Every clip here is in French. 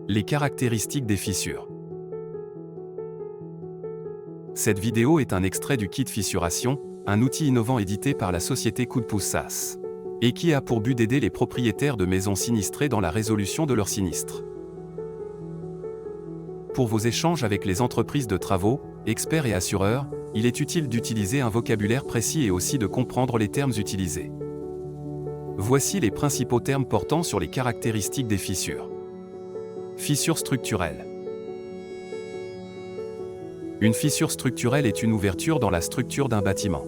Les caractéristiques des fissures. Cette vidéo est un extrait du kit Fissuration, un outil innovant édité par la société Coup de pouce SAS, et qui a pour but d'aider les propriétaires de maisons sinistrées dans la résolution de leurs sinistres. Pour vos échanges avec les entreprises de travaux, experts et assureurs, il est utile d'utiliser un vocabulaire précis et aussi de comprendre les termes utilisés. Voici les principaux termes portant sur les caractéristiques des fissures. Fissure structurelle. Une fissure structurelle est une ouverture dans la structure d'un bâtiment.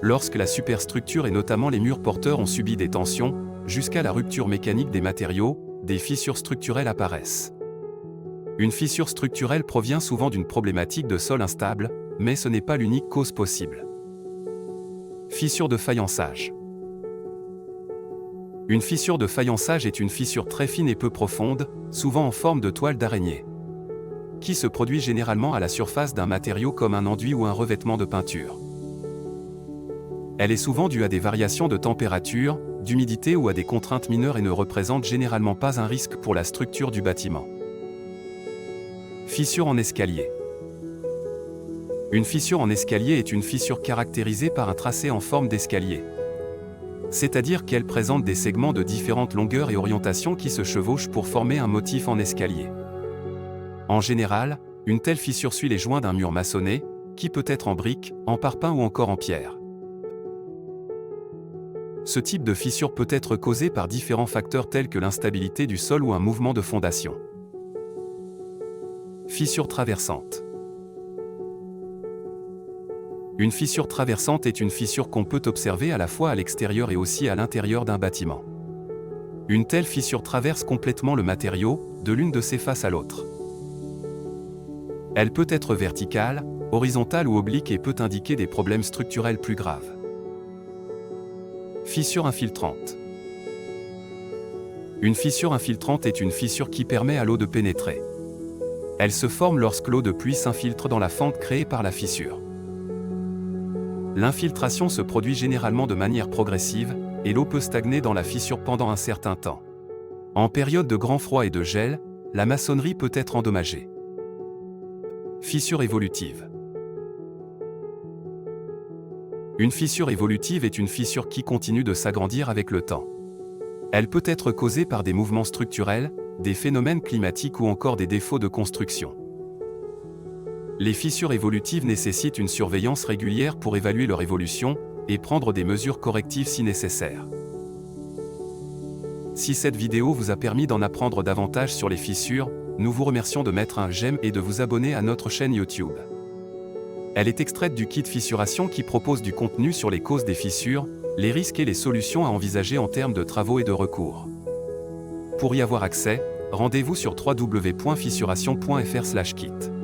Lorsque la superstructure et notamment les murs porteurs ont subi des tensions, jusqu'à la rupture mécanique des matériaux, des fissures structurelles apparaissent. Une fissure structurelle provient souvent d'une problématique de sol instable, mais ce n'est pas l'unique cause possible. Fissure de faïençage. Une fissure de faïençage est une fissure très fine et peu profonde, souvent en forme de toile d'araignée, qui se produit généralement à la surface d'un matériau comme un enduit ou un revêtement de peinture. Elle est souvent due à des variations de température, d'humidité ou à des contraintes mineures et ne représente généralement pas un risque pour la structure du bâtiment. Fissure en escalier. Une fissure en escalier est une fissure caractérisée par un tracé en forme d'escalier. C'est-à-dire qu'elle présente des segments de différentes longueurs et orientations qui se chevauchent pour former un motif en escalier. En général, une telle fissure suit les joints d'un mur maçonné, qui peut être en briques, en parpaing ou encore en pierre. Ce type de fissure peut être causé par différents facteurs tels que l'instabilité du sol ou un mouvement de fondation. Fissure traversante. Une fissure traversante est une fissure qu'on peut observer à la fois à l'extérieur et aussi à l'intérieur d'un bâtiment. Une telle fissure traverse complètement le matériau, de l'une de ses faces à l'autre. Elle peut être verticale, horizontale ou oblique et peut indiquer des problèmes structurels plus graves. Fissure infiltrante. Une fissure infiltrante est une fissure qui permet à l'eau de pénétrer. Elle se forme lorsque l'eau de pluie s'infiltre dans la fente créée par la fissure. L'infiltration se produit généralement de manière progressive, et l'eau peut stagner dans la fissure pendant un certain temps. En période de grand froid et de gel, la maçonnerie peut être endommagée. Fissure évolutive. Une fissure évolutive est une fissure qui continue de s'agrandir avec le temps. Elle peut être causée par des mouvements structurels, des phénomènes climatiques ou encore des défauts de construction. Les fissures évolutives nécessitent une surveillance régulière pour évaluer leur évolution et prendre des mesures correctives si nécessaire. Si cette vidéo vous a permis d'en apprendre davantage sur les fissures, nous vous remercions de mettre un j'aime et de vous abonner à notre chaîne YouTube. Elle est extraite du kit Fissuration qui propose du contenu sur les causes des fissures, les risques et les solutions à envisager en termes de travaux et de recours. Pour y avoir accès, rendez-vous sur www.fissuration.fr/kit.